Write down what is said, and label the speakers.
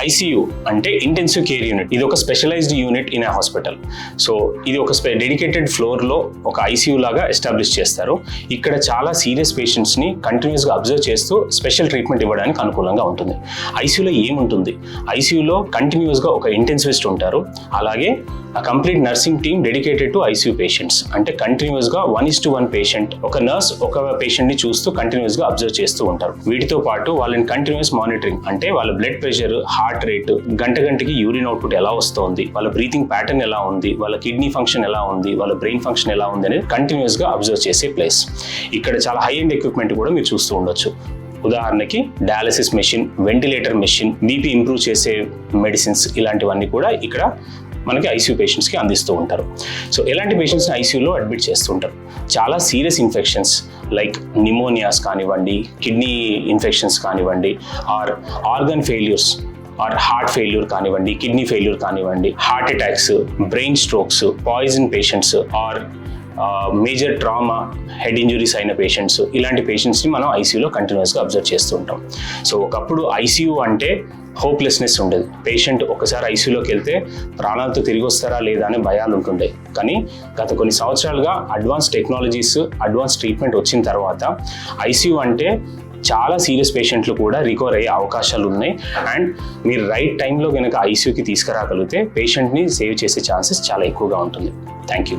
Speaker 1: ICU అంటే intensive care unit. ఇది ఒక specialized unit in a hospital. So ఇది ఒక డెడికేటెడ్ ఫ్లోర్లో ఒక ఐసీయూ లాగా ఎస్టాబ్లిష్ చేస్తారు. ఇక్కడ చాలా సీరియస్ పేషెంట్స్ని కంటిన్యూస్గా అబ్జర్వ్ చేస్తూ స్పెషల్ ట్రీట్మెంట్ ఇవ్వడానికి అనుకూలంగా ఉంటుంది. ఐసీయూలో ఏముంటుంది? ఐసీయూలో కంటిన్యూస్గా ఒక ఇంటెన్సివిస్ట్ ఉంటారు. అలాగే ఆ complete nursing team dedicated to ICU patients. అంటే కంటిన్యూస్గా 1:1 పేషెంట్, ఒక నర్స్ ఒక పేషెంట్ని చూస్తూ కంటిన్యూస్గా అబ్జర్వ్ చేస్తూ ఉంటారు. వీటితో పాటు వాళ్ళని కంటిన్యూస్ మానిటరింగ్, అంటే వాళ్ళ బ్లడ్ ప్రెషర్, హార్ట్ రేట్, గంటకి యూరిన్ అవుట్పుట్ ఎలా వస్తుంది, వాళ్ళ బ్రీతింగ్ ప్యాటర్న్ ఎలా ఉంది, వాళ్ళ కిడ్నీ ఫంక్షన్ ఎలా ఉంది, వాళ్ళ బ్రెయిన్ ఫంక్షన్ ఎలా ఉంది అనేది కంటిన్యూస్గా అబ్జర్వ్ చేసే ప్లేస్. ఇక్కడ చాలా హై ఎండ్ ఎక్విప్మెంట్ కూడా మీరు చూస్తూ ఉండొచ్చు. ఉదాహరణకి dialysis machine, ventilator machine, BP improve చేసే మెడిసిన్స్, ఇలాంటివన్నీ కూడా ఇక్కడ మనకి ఐసీయూ పేషెంట్స్కి అందిస్తూ ఉంటారు. సో ఎలాంటి పేషెంట్స్ని ఐసీయూలో అడ్మిట్ చేస్తుంటారు? చాలా సీరియస్ ఇన్ఫెక్షన్స్ లైక్ నిమోనియాస్ కానివ్వండి, కిడ్నీ ఇన్ఫెక్షన్స్ కానివ్వండి, or organ failures or heart failure కానివ్వండి, కిడ్నీ ఫెయిల్యూర్ కానివ్వండి, heart attacks, brain strokes, poison patients, or major trauma, head injuries అయిన పేషెంట్స్, ఇలాంటి పేషెంట్స్ని మనం ఐసీయూలో కంటిన్యూస్గా అబ్జర్వ్ చేస్తూ ఉంటాం. సో ఒకప్పుడు ఐసీయూ అంటే హోప్లెస్నెస్ ఉండేది. పేషెంట్ ఒకసారి ఐసీయూలోకి వెళ్తే ప్రాణాలతో తిరిగి వస్తారా లేదా అనే భయాలు ఉంటుండే. కానీ గత కొన్ని సంవత్సరాలుగా అడ్వాన్స్ టెక్నాలజీస్, అడ్వాన్స్ ట్రీట్మెంట్ వచ్చిన తర్వాత ఐసీయూ అంటే చాలా సీరియస్ పేషెంట్లు కూడా రికవర్ అయ్యే అవకాశాలు ఉన్నాయి. అండ్ మీరు రైట్ టైంలో కనుక ఐసీయూకి తీసుకురాగలిగితే పేషెంట్ని సేవ్ చేసే ఛాన్సెస్ చాలా ఎక్కువగా ఉంటుంది. Thank you.